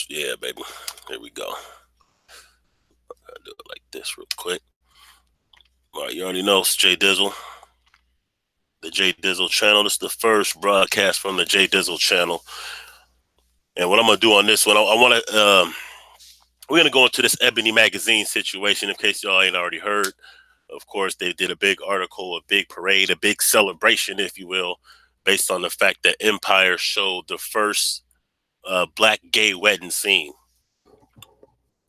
Yeah, baby. Here we go. Gotta do it like this real quick. All right, you already know it's J Dizzle, the J Dizzle channel. This is the first broadcast from the J Dizzle channel. And what I'm gonna do on this one, I want to. We're gonna go into this Ebony Magazine situation. In case y'all ain't already heard, of course they did a big article, a big parade, a big celebration, if you will, based on the fact that Empire showed the first black gay wedding scene.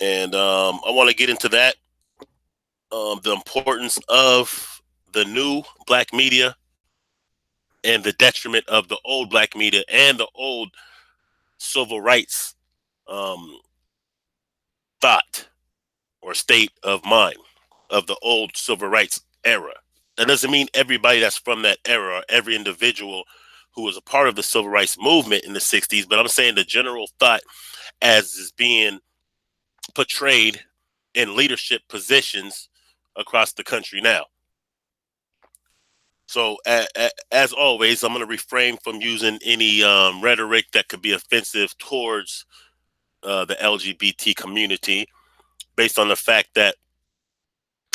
And I want to get into that. The importance of the new black media and the detriment of the old black media and the old civil rights um, thought or state of mind of the old civil rights era. That doesn't mean everybody that's from that era or every individual who was a part of the civil rights movement in the 60s, but I'm saying the general thought as is being portrayed in leadership positions across the country now. So, as always, I'm going to refrain from using any rhetoric that could be offensive towards the LGBT community, based on the fact that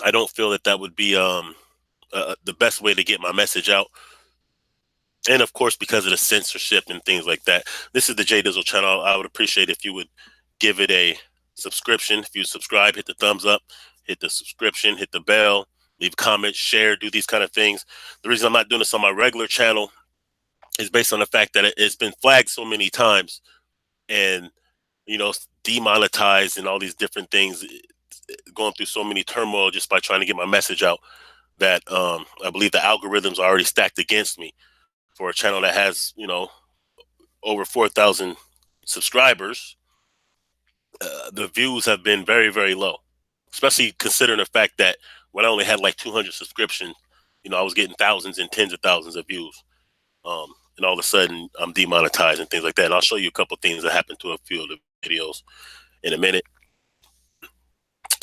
I don't feel that that would be the best way to get my message out. And of course, because of the censorship and things like that. This is the J Dizzle channel. I would appreciate if you would give it a subscription. If you subscribe, hit the thumbs up, hit the subscription, hit the bell, leave comments, share, do these kind of things. The reason I'm not doing this on my regular channel is based on the fact that it's been flagged so many times and, you know, demonetized and all these different things, going through so many turmoil just by trying to get my message out, that I believe the algorithms are already stacked against me for a channel that has, you know, over 4,000 subscribers. The views have been very, very low, especially considering the fact that when I only had like 200 subscriptions, you know, I was getting thousands and tens of thousands of views. And all of a sudden I'm demonetized and things like that. And I'll show you a couple of things that happened to a few of the videos in a minute.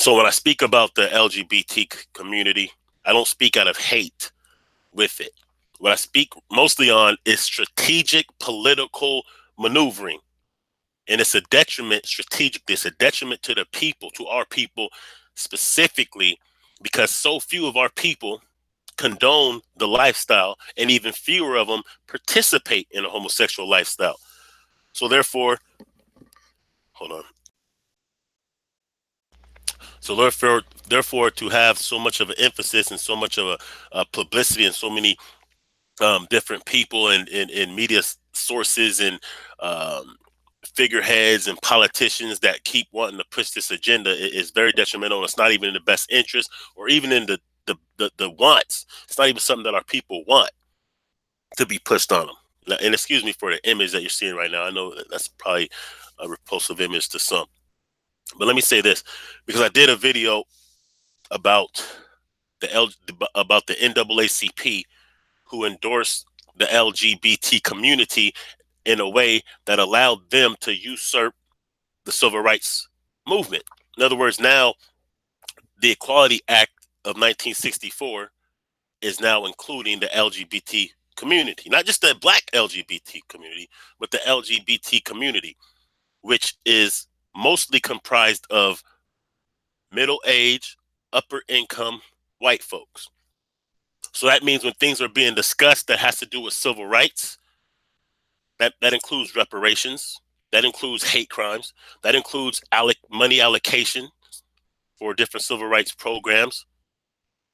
So when I speak about the LGBT community, I don't speak out of hate with it. What I speak mostly on is strategic political maneuvering. And it's a detriment strategically. It's a detriment to the people, to our people specifically, because so few of our people condone the lifestyle, and even fewer of them participate in a homosexual lifestyle. So therefore, hold on. So therefore, to have so much of an emphasis and so much of a publicity and so many different people and media sources and figureheads and politicians that keep wanting to push this agenda is very detrimental. It's not even in the best interest or even in the wants. It's not even something that our people want to be pushed on them. And excuse me for the image that you're seeing right now. I know that's probably a repulsive image to some. But let me say this, because I did a video about about the NAACP, who endorsed the LGBT community in a way that allowed them to usurp the civil rights movement. In other words, now the Equality Act of 1964 is now including the LGBT community, not just the black LGBT community, but the LGBT community, which is mostly comprised of middle age, upper income white folks. So that means when things are being discussed that has to do with civil rights, that includes reparations, that includes hate crimes, that includes money allocation for different civil rights programs,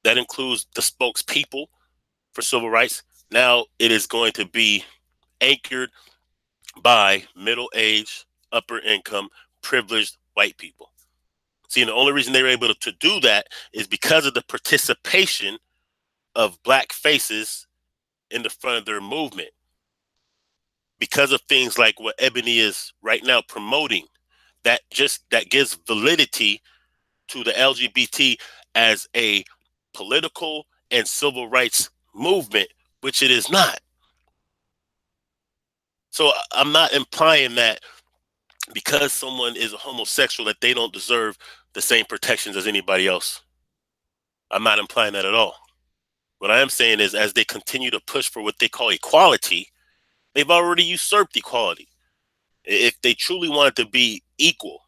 that includes the spokespeople for civil rights. Now it is going to be anchored by middle age, upper income, privileged white people. See, and the only reason they were able to do that is because of the participation of black faces in the front of their movement. Because of things like what Ebony is right now promoting, that gives validity to the LGBT as a political and civil rights movement, which it is not. So I'm not implying that because someone is a homosexual that they don't deserve the same protections as anybody else. I'm not implying that at all. What I am saying is, as they continue to push for what they call equality, they've already usurped equality. If they truly wanted to be equal,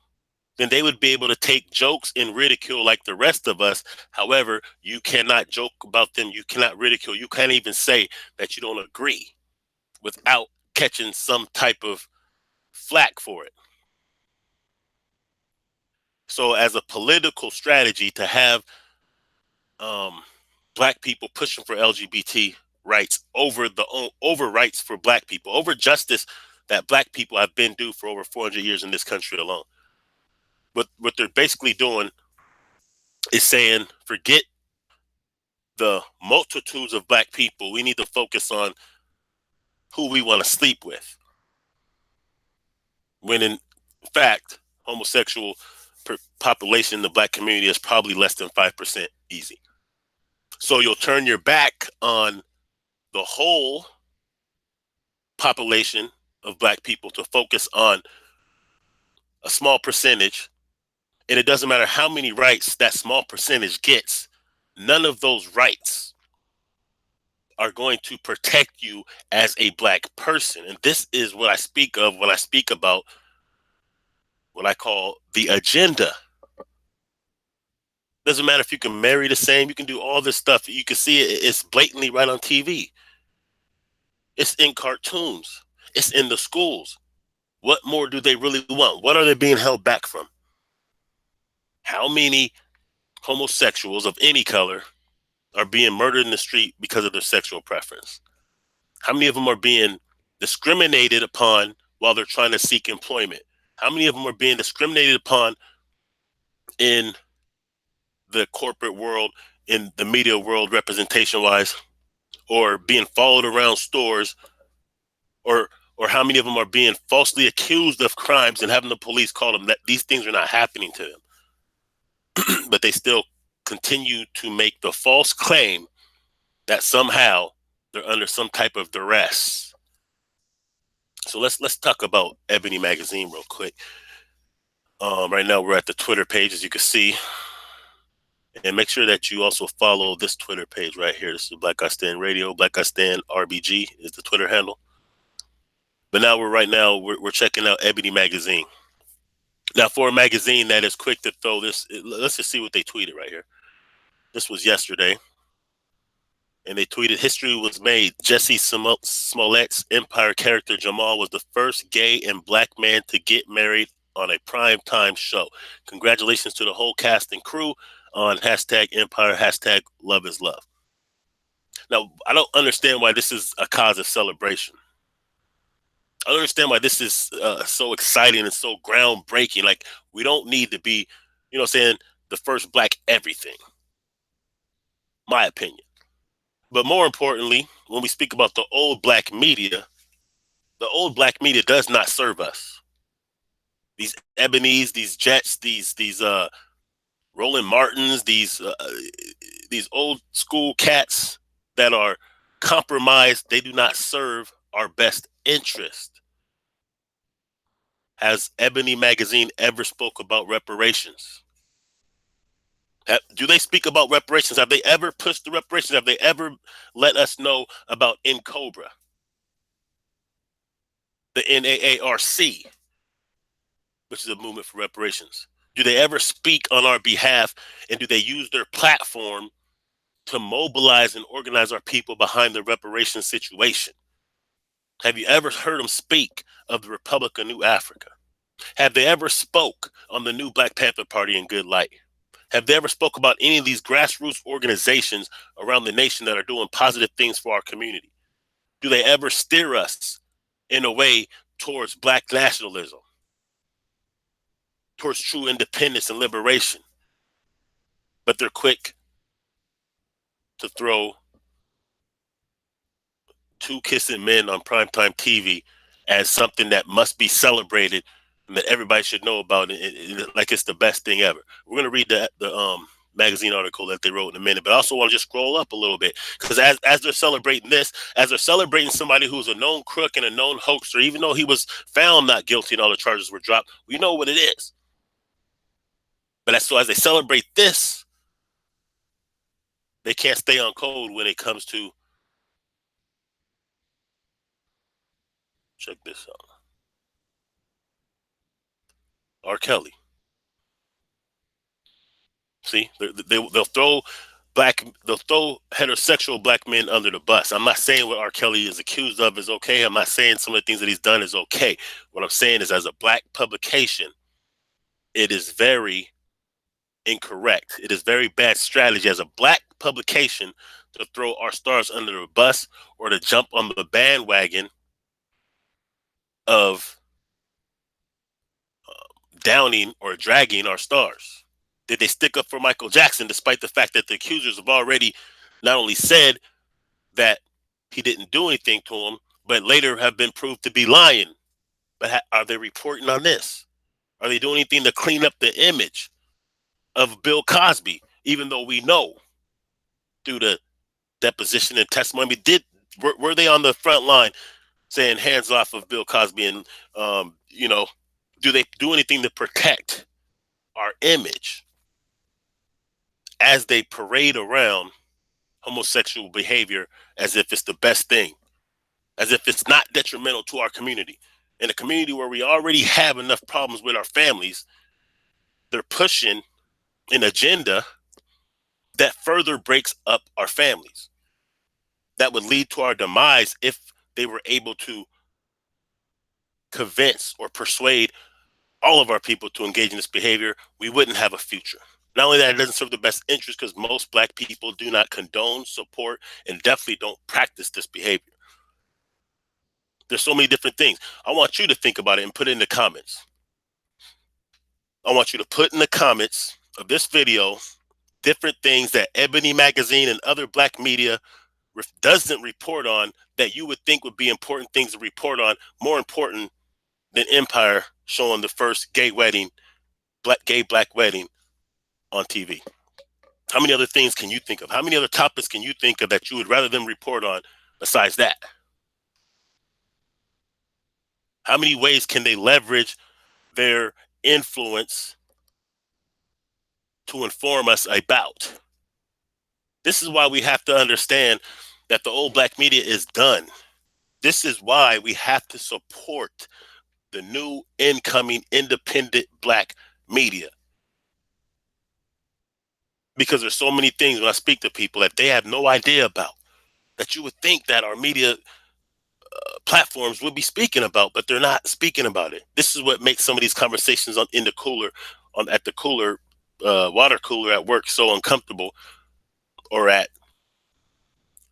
then they would be able to take jokes and ridicule like the rest of us. However, you cannot joke about them. You cannot ridicule. You can't even say that you don't agree without catching some type of flack for it. So, as a political strategy to have um, black people pushing for LGBT rights over rights for black people, over justice that black people have been due for over 400 years in this country alone. But what they're basically doing is saying, forget the multitudes of black people. We need to focus on who we want to sleep with. When in fact, homosexual population in the black community is probably less than 5% easy. So you'll turn your back on the whole population of black people to focus on a small percentage. And it doesn't matter how many rights that small percentage gets, none of those rights are going to protect you as a black person. And this is what I speak of when I speak about what I call the agenda. Doesn't matter if you can marry the same, you can do all this stuff. You can see it, it's blatantly right on TV. It's in cartoons. It's in the schools. What more do they really want? What are they being held back from? How many homosexuals of any color are being murdered in the street because of their sexual preference? How many of them are being discriminated upon while they're trying to seek employment? How many of them are being discriminated upon in the corporate world, in the media world, representation wise, or being followed around stores, or how many of them are being falsely accused of crimes and having the police call them that these things are not happening to them, but they still continue to make the false claim that somehow they're under some type of duress. So let's talk about Ebony Magazine real quick. Right now we're at the Twitter page, as you can see, and make sure that you also follow this Twitter page right here. This is Black Guy Stand Radio. Black Guy Stand RBG is the Twitter handle. But now we're checking out Ebony Magazine. Now, for a magazine that is quick to throw this, let's just see what they tweeted right here. This was yesterday. And they tweeted, history was made. Jussie Smollett's Empire character Jamal was the first gay and black man to get married on a primetime show. Congratulations to the whole cast and crew on #Empire, #Love is Love. Now, I don't understand why this is a cause of celebration. I don't understand why this is so exciting and so groundbreaking. Like, we don't need to be, saying the first black everything. My opinion. But more importantly, when we speak about the old black media does not serve us. These Ebonies, these Jets, these Roland Martins, these old school cats that are compromised, they do not serve our best interest. Has Ebony Magazine ever spoke about reparations? Do they speak about reparations? Have they ever pushed the reparations? Have they ever let us know about NCOBRA, the NAARC, which is a movement for reparations? Do they ever speak on our behalf, and do they use their platform to mobilize and organize our people behind the reparations situation? Have you ever heard them speak of the Republic of New Africa? Have they ever spoke on the new Black Panther Party in good light? Have they ever spoke about any of these grassroots organizations around the nation that are doing positive things for our community? Do they ever steer us in a way towards black nationalism, towards true independence and liberation? But they're quick to throw two kissing men on primetime TV as something that must be celebrated and that everybody should know about it, like it's the best thing ever. We're gonna read the magazine article that they wrote in a minute, but I also want to just scroll up a little bit, because as they're celebrating this, as they're celebrating somebody who's a known crook and a known hoaxer, even though he was found not guilty and all the charges were dropped, we know what it is. But as they celebrate this, they can't stay on code when it comes to, check this out. R. Kelly. See, they'll throw they'll throw heterosexual black men under the bus. I'm not saying what R. Kelly is accused of is okay. I'm not saying some of the things that he's done is okay. What I'm saying is, as a black publication, it is very incorrect. It is very bad strategy as a black publication to throw our stars under the bus or to jump on the bandwagon of downing or dragging our stars. Did they stick up for Michael Jackson despite the fact that the accusers have already not only said that he didn't do anything to him, but later have been proved to be lying? But are they reporting on this? Are they doing anything to clean up the image of Bill Cosby? Even though we know through the deposition and testimony, were they on the front line saying hands off of Bill Cosby? And do they do anything to protect our image as they parade around homosexual behavior as if it's the best thing, as if it's not detrimental to our community? In a community where we already have enough problems with our families, they're pushing an agenda that further breaks up our families, that would lead to our demise if they were able to convince or persuade all of our people to engage in this behavior. We wouldn't have a future. Not only that, it doesn't serve the best interest because most black people do not condone, support, and definitely don't practice this behavior. There's so many different things. I want you to think about it and put it in the comments. I want you to put in the comments of this video different things that Ebony Magazine and other black media doesn't report on that you would think would be important things to report on, more important than Empire showing the first gay black wedding on TV. How many other things can you think of? How many other topics can you think of that you would rather them report on besides that? How many ways can they leverage their influence to inform us about? This is why we have to understand that the old black media is done. This is why we have to support the new incoming independent black media. Because there's so many things when I speak to people that they have no idea about, that you would think that our media platforms would be speaking about, but they're not speaking about it. This is what makes some of these conversations at the cooler, water cooler at work so uncomfortable, or at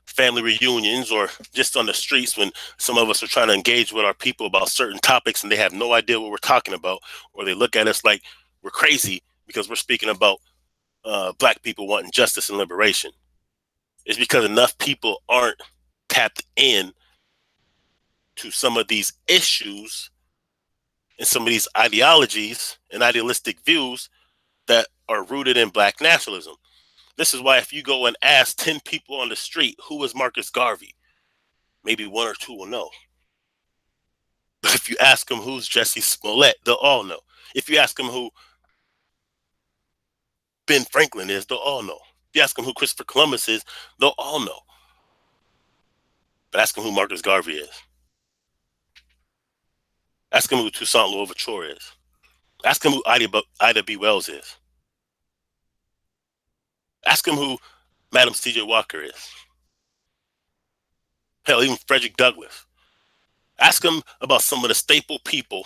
family reunions, or just on the streets when some of us are trying to engage with our people about certain topics and they have no idea what we're talking about, or they look at us like we're crazy because we're speaking about black people wanting justice and liberation. It's because enough people aren't tapped in to some of these issues and some of these ideologies and idealistic views that are rooted in black nationalism. This is why if you go and ask 10 people on the street, who is Marcus Garvey? Maybe one or two will know. But if you ask them who's Jussie Smollett, they'll all know. If you ask them who Ben Franklin is, they'll all know. If you ask them who Christopher Columbus is, they'll all know. But ask them who Marcus Garvey is. Ask them who Toussaint Louverture is. Ask them who Ida B. Wells is. Ask them who Madam C.J. Walker is. Hell, even Frederick Douglass. Ask them about some of the staple people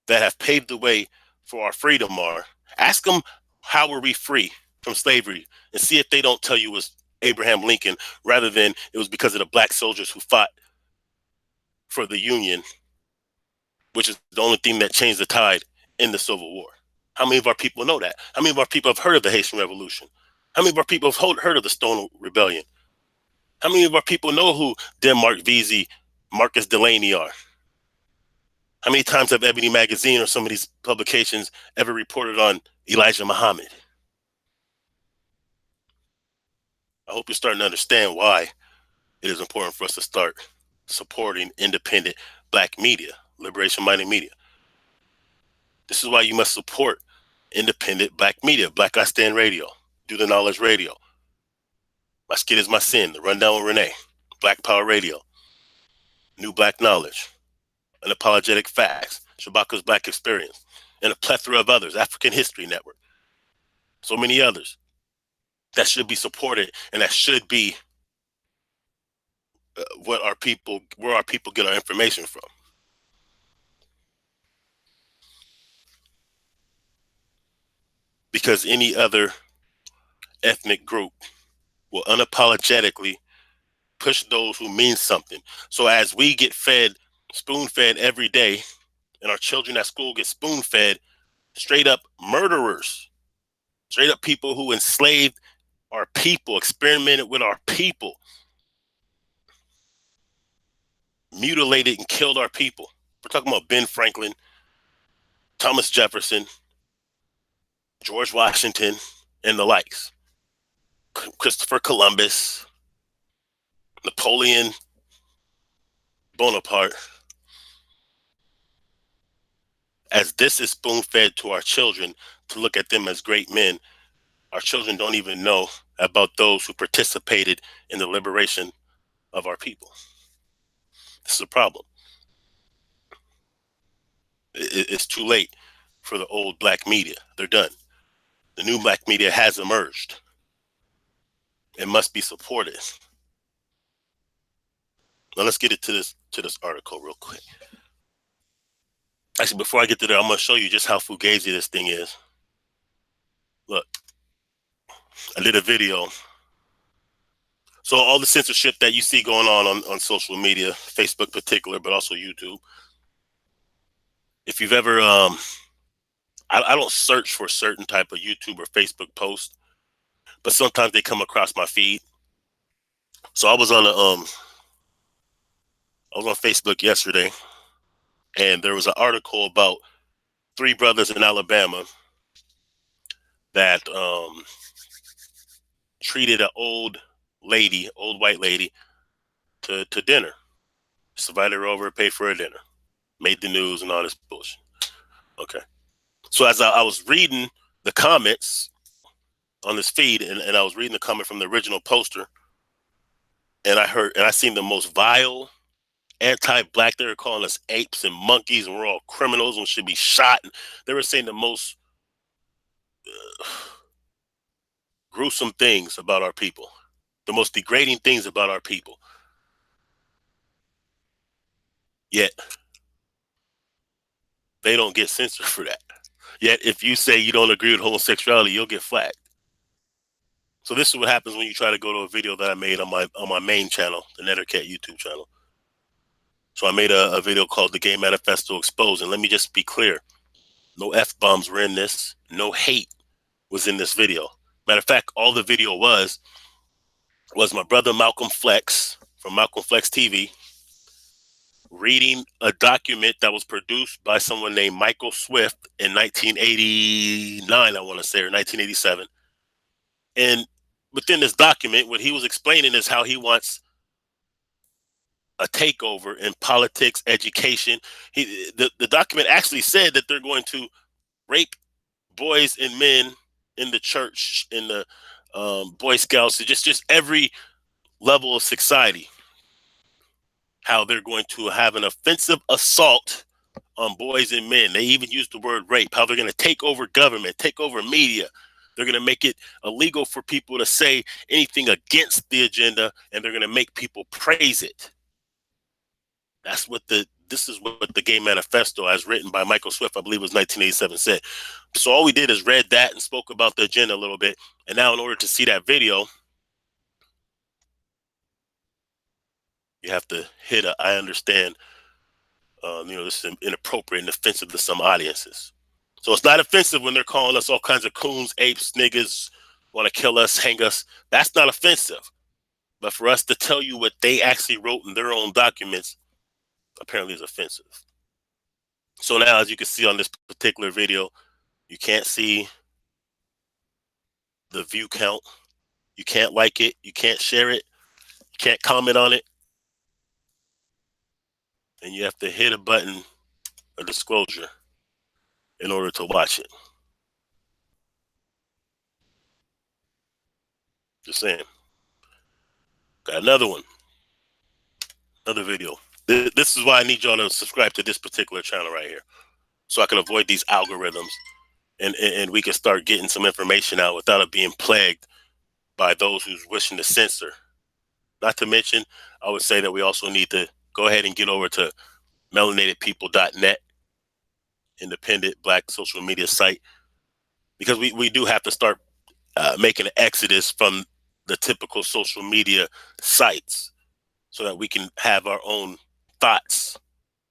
that have paved the way for our freedom are. Ask them, how were we free from slavery? And see if they don't tell you it was Abraham Lincoln, rather than it was because of the black soldiers who fought for the Union, which is the only thing that changed the tide in the Civil War. How many of our people know that? How many of our people have heard of the Haitian Revolution? How many of our people have heard of the Stone Rebellion? How many of our people know who Denmark Vesey, Marcus Delaney are? How many times have Ebony Magazine or some of these publications ever reported on Elijah Muhammad? I hope you're starting to understand why it is important for us to start supporting independent black media, liberation-minded media. This is why you must support independent black media, Black I Stand Radio, Do the Knowledge Radio, My Skin is My Sin, The Rundown with Renee, Black Power Radio, New Black Knowledge, Unapologetic Facts, Shabaka's Black Experience, and a plethora of others, African History Network, so many others that should be supported, and that should be where our people get our information from. Because any other ethnic group will unapologetically push those who mean something. So as we get fed, spoon fed every day, and our children at school get spoon fed straight up murderers, straight up people who enslaved our people, experimented with our people, mutilated and killed our people. We're talking about Ben Franklin, Thomas Jefferson, George Washington, and the likes. Christopher Columbus, Napoleon Bonaparte. As this is spoon fed to our children to look at them as great men, our children don't even know about those who participated in the liberation of our people. This is a problem. It's too late for the old black media. They're done. The new black media has emerged. It must be supported. Now let's get into this article real quick. Actually, before I get to there, I'm going to show you just how fugazi this thing is. Look, I did a video. So all the censorship that you see going on social media, Facebook particular, but also YouTube. If you've ever, I don't search for a certain type of YouTube or Facebook post, but sometimes they come across my feed. So I was on Facebook yesterday, and there was an article about 3 brothers in Alabama that treated an old white lady to dinner. Just invited her over, paid for her dinner, made the news and all this bullshit. Okay. So as I was reading the comments on this feed, and I was reading the comment from the original poster, and I seen the most vile, anti-black. They were calling us apes and monkeys, and we're all criminals and should be shot. And they were saying the most gruesome things about our people, the most degrading things about our people. Yet they don't get censored for that. Yet if you say you don't agree with homosexuality, you'll get flagged. So this is what happens when you try to go to a video that I made on my main channel, the Nettercat YouTube channel. So I made a video called The Gay Manifesto Exposed. And let me just be clear. No F-bombs were in this. No hate was in this video. Matter of fact, all the video was my brother Malcolm Flex from Malcolm Flex TV reading a document that was produced by someone named Michael Swift in 1989, I want to say, or 1987. And within this document, what he was explaining is how he wants a takeover in politics, education. The document actually said that they're going to rape boys and men in the church, in the Boy Scouts, just every level of society. How they're going to have an offensive assault on boys and men. They even used the word rape. How they're going to take over government, take over media. They're going to make it illegal for people to say anything against the agenda, and they're going to make people praise it. This is what the Gay Manifesto, as written by Michael Swift, I believe it was 1987, said. So all we did is read that and spoke about the agenda a little bit. And now in order to see that video, you have to hit a I understand, this is inappropriate and offensive to some audiences. So it's not offensive when they're calling us all kinds of coons, apes, niggas, want to kill us, hang us. That's not offensive. But for us to tell you what they actually wrote in their own documents, apparently is offensive. So now, as you can see on this particular video, you can't see the view count. You can't like it. You can't share it. You can't comment on it. And you have to hit a button, a disclosure, in order to watch it. Just saying. Got another one. Another video. This is why I need y'all to subscribe to this particular channel right here. so I can avoid these algorithms, and we can start getting some information out without it being plagued by those who's wishing to censor. Not to mention, I would say that we also need to go ahead and get over to melanatedpeople.net, independent black social media site, because we do have to start making an exodus from the typical social media sites so that we can have our own thoughts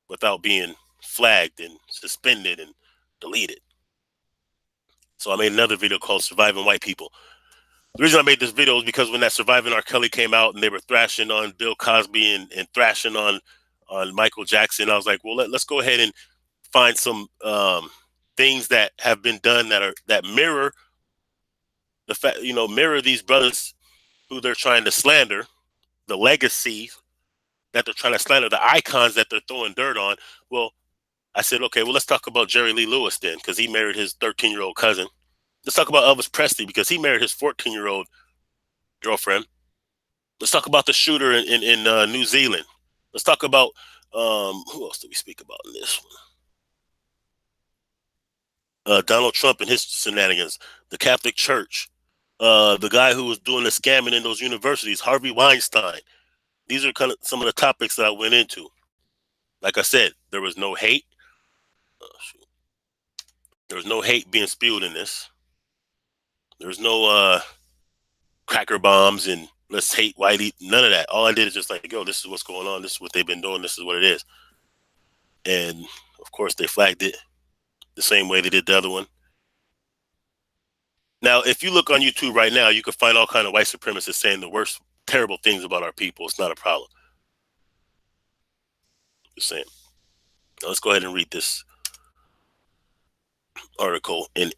without being flagged and suspended and deleted. So I made another video called Surviving White People. The reason I made this video is because when that Surviving R. Kelly came out and they were thrashing on Bill Cosby and thrashing on Michael Jackson, I was like, well, let's go ahead and find some things that have been done that mirror the fact, mirror these brothers who they're trying to slander, the legacy that they're trying to slander, the icons that they're throwing dirt on. Well, I said, okay, well, let's talk about Jerry Lee Lewis then, because he married his 13-year-old cousin. Let's talk about Elvis Presley because he married his 14-year-old girlfriend. Let's talk about the shooter in New Zealand. Let's talk about who else did we speak about in this one? Donald Trump and his shenanigans, the Catholic Church, the guy who was doing the scamming in those universities, Harvey Weinstein. These are kind of some of the topics that I went into. Like I said, there was no hate. There was no hate being spewed in this. There was no cracker bombs and let's hate whitey. None of that. All I did is just like, yo, this is what's going on. This is what they've been doing. This is what it is. And of course, they flagged it the same way they did the other one. Now, if you look on YouTube right now, you can find all kind of white supremacists saying the worst, terrible things about our people. It's not a problem. Just saying. Now, let's go ahead and read this article in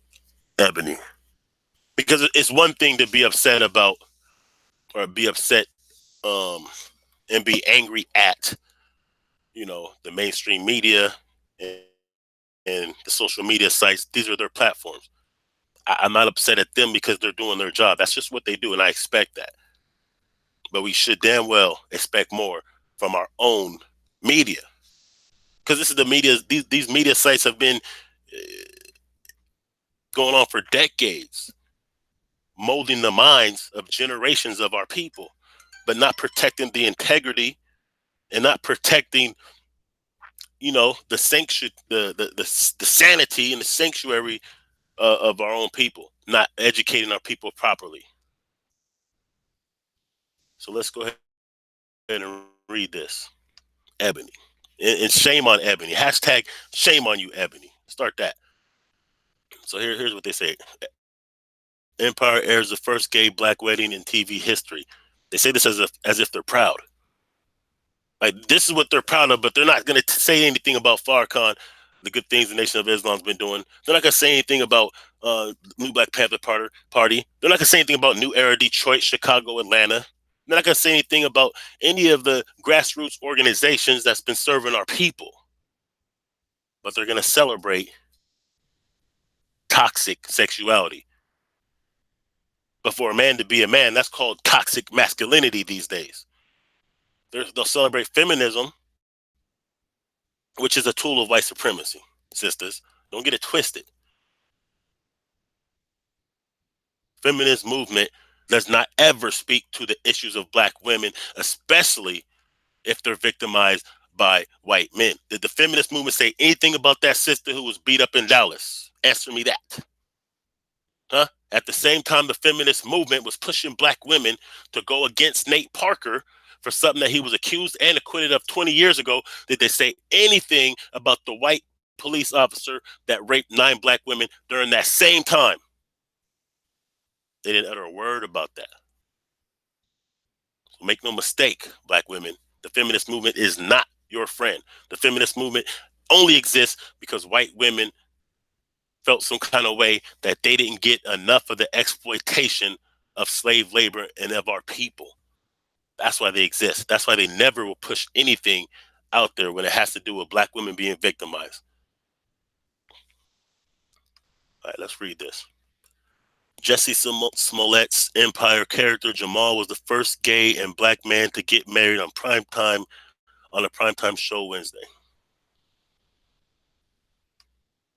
Ebony. Because it's one thing to be upset about or be upset and be angry at, the mainstream media and, and the social media sites. These are their platforms. I'm not upset at them because they're doing their job. That's just what they do, and I expect that. But we should damn well expect more from our own media, because this is the media. These media sites have been going on for decades, molding the minds of generations of our people, but not protecting the integrity and not protecting, the sanctuary, the sanity and the sanctuary of our own people, not educating our people properly. So let's go ahead and read this. Ebony. And shame on Ebony. Hashtag shame on you, Ebony. Start that. So here's what they say. Empire airs the first gay black wedding in TV history. They say this as if they're proud. Like, this is what they're proud of, but they're not going to say anything about Farrakhan, the good things the Nation of Islam's been doing. They're not going to say anything about New Black Panther Party. They're not going to say anything about New Era Detroit, Chicago, Atlanta. They're not going to say anything about any of the grassroots organizations that's been serving our people. But they're going to celebrate toxic sexuality. But for a man to be a man, that's called toxic masculinity these days. They'll celebrate feminism, which is a tool of white supremacy, sisters. Don't get it twisted. Feminist movement does not ever speak to the issues of black women, especially if they're victimized by white men. Did the feminist movement say anything about that sister who was beat up in Dallas? Answer me that. Huh? At the same time, the feminist movement was pushing black women to go against Nate Parker for something that he was accused and acquitted of 20 years ago. Did they say anything about the white police officer that raped 9 black women during that same time? They didn't utter a word about that. So make no mistake, black women, the feminist movement is not your friend. The feminist movement only exists because white women felt some kind of way that they didn't get enough of the exploitation of slave labor and of our people. That's why they exist. That's why they never will push anything out there when it has to do with black women being victimized. All right, let's read this. Jussie Smollett's Empire character Jamal was the first gay and black man to get married on a primetime show Wednesday.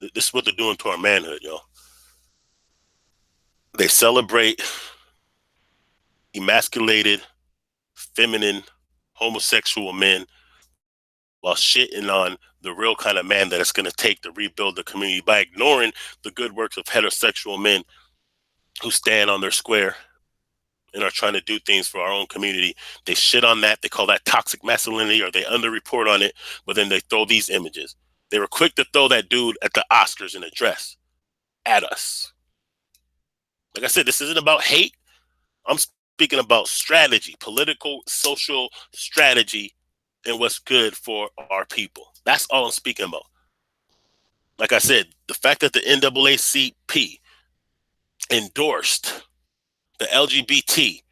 This is what they're doing to our manhood, yo. They celebrate emasculated, feminine, homosexual men while shitting on the real kind of man that it's going to take to rebuild the community by ignoring the good works of heterosexual men who stand on their square and are trying to do things for our own community. They shit on that. They call that toxic masculinity, or they underreport on it, but then they throw these images. They were quick to throw that dude at the Oscars in a dress at us. Like I said, this isn't about hate. I'm speaking about strategy, political, social strategy, and what's good for our people. That's all I'm speaking about. Like I said, the fact that the NAACP endorsed the LGBT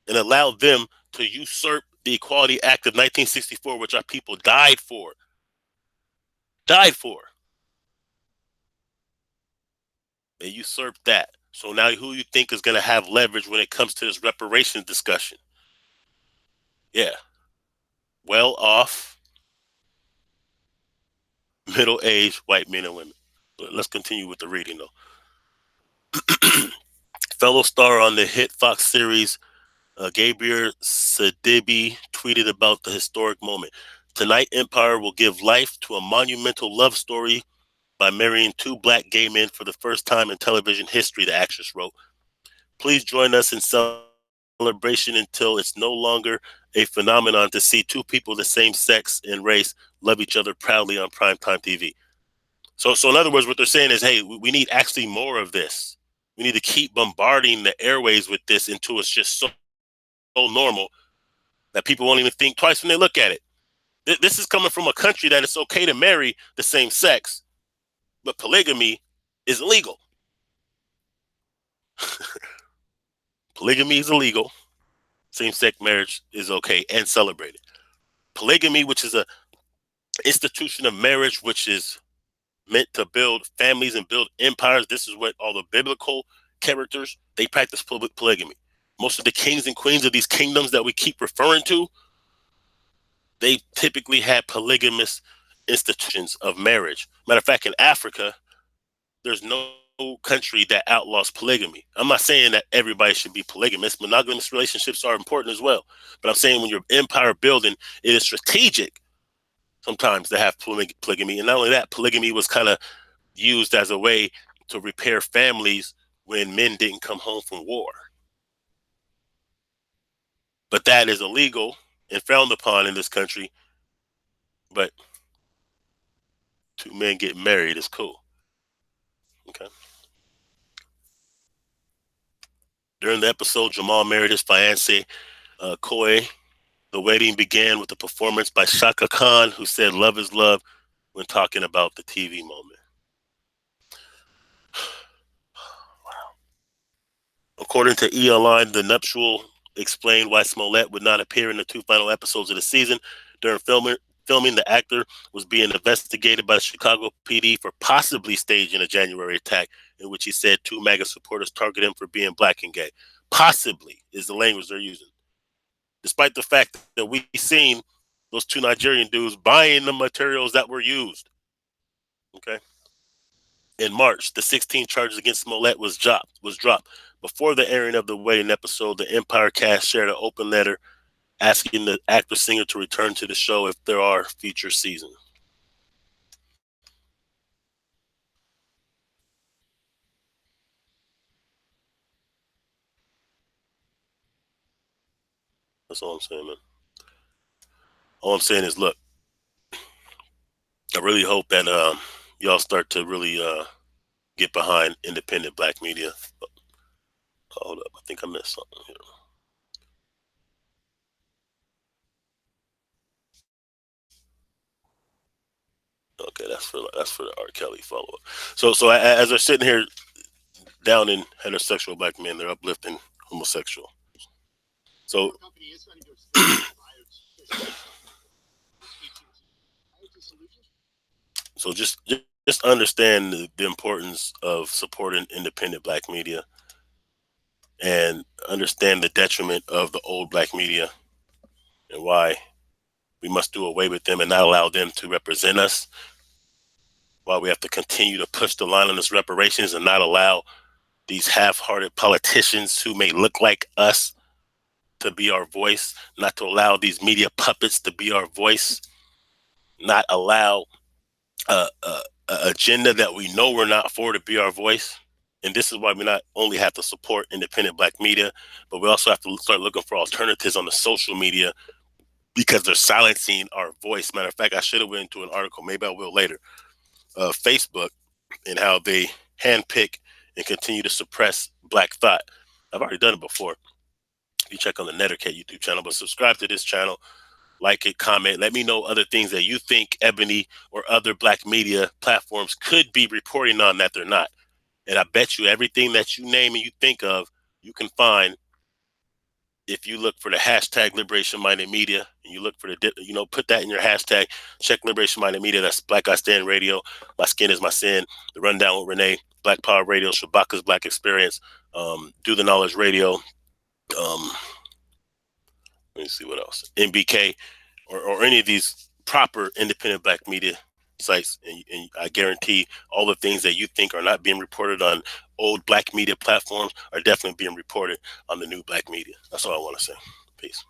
and allowed them to usurp the Equality Act of 1964, which our people died for. Died for. They usurped that. So now who you think is going to have leverage when it comes to this reparations discussion? Yeah. Well off, middle-aged white men and women. But let's continue with the reading, though. Fellow star on the hit Fox series, Gabriel Sidibe, tweeted about the historic moment. Tonight, Empire will give life to a monumental love story by marrying two black gay men for the first time in television history, the actress wrote. Please join us in celebration until it's no longer a phenomenon to see two people of the same sex and race love each other proudly on primetime TV. So in other words, what they're saying is, hey, we need actually more of this. We need to keep bombarding the airways with this until it's just so normal that people won't even think twice when they look at it. This is coming from a country that it's okay to marry the same sex, but polygamy is illegal. Polygamy is illegal. Same-sex marriage is okay and celebrated. Polygamy, which is a institution of marriage, which is meant to build families and build empires. This is what all the biblical characters, they practice polygamy. Most of the kings and queens of these kingdoms that we keep referring to, they typically had polygamous institutions of marriage. Matter of fact, in Africa, there's no country that outlaws polygamy. I'm not saying that everybody should be polygamous. Monogamous relationships are important as well. But I'm saying when you're empire building, it is strategic sometimes to have polygamy. And not only that, polygamy was kind of used as a way to repair families when men didn't come home from war. But that is illegal and frowned upon in this country. But two men get married is cool. Okay. During the episode, Jamal married his fiancée, Koi. The wedding began with a performance by Shaka Khan, who said love is love when talking about the TV moment. Wow. According to E! Online, the nuptial explained why Smollett would not appear in the two final episodes of the season. During filming, the actor was being investigated by the Chicago PD for possibly staging a January attack in which he said two MAGA supporters targeted him for being black and gay. Possibly is the language they're using. Despite the fact that we've seen those two Nigerian dudes buying the materials that were used. Okay. In March, the 16 charges against Smollett was dropped. Before the airing of the wedding episode, the Empire cast shared an open letter asking the actor singer to return to the show if there are future seasons. That's all I'm saying, man. All I'm saying is, look, I really hope that y'all start to really get behind independent black media. Hold up, I think I missed something here. Okay, that's for the R. Kelly follow up. So as they're sitting here down in heterosexual black men, they're uplifting homosexual. So so just understand the importance of supporting independent black media and understand the detriment of the old black media and why we must do away with them and not allow them to represent us why we have to continue to push the line on this reparations and not allow these half-hearted politicians who may look like us to be our voice, not to allow these media puppets to be our voice, not allow a agenda that we know we're not for to be our voice. And this is why we not only have to support independent Black media, but we also have to start looking for alternatives on the social media because they're silencing our voice. Matter of fact, I should have went into an article, maybe I will later, Facebook and how they handpick and continue to suppress Black thought. I've already done it before. You check on the Nettercat YouTube channel, but subscribe to this channel, like it, comment. Let me know other things that you think Ebony or other Black media platforms could be reporting on that they're not. And I bet you everything that you name and you think of, you can find if you look for the hashtag Liberation Minded Media and you look for the, put that in your hashtag, check Liberation Minded Media. That's Black Guy Stand Radio, My Skin is My Sin, The Rundown with Renee, Black Power Radio, Shabaka's Black Experience, Do the Knowledge Radio, let me see what else, NBK, or any of these proper independent Black media sites, and I guarantee all the things that you think are not being reported on old Black media platforms are definitely being reported on the new Black media. That's all I want to say. Peace.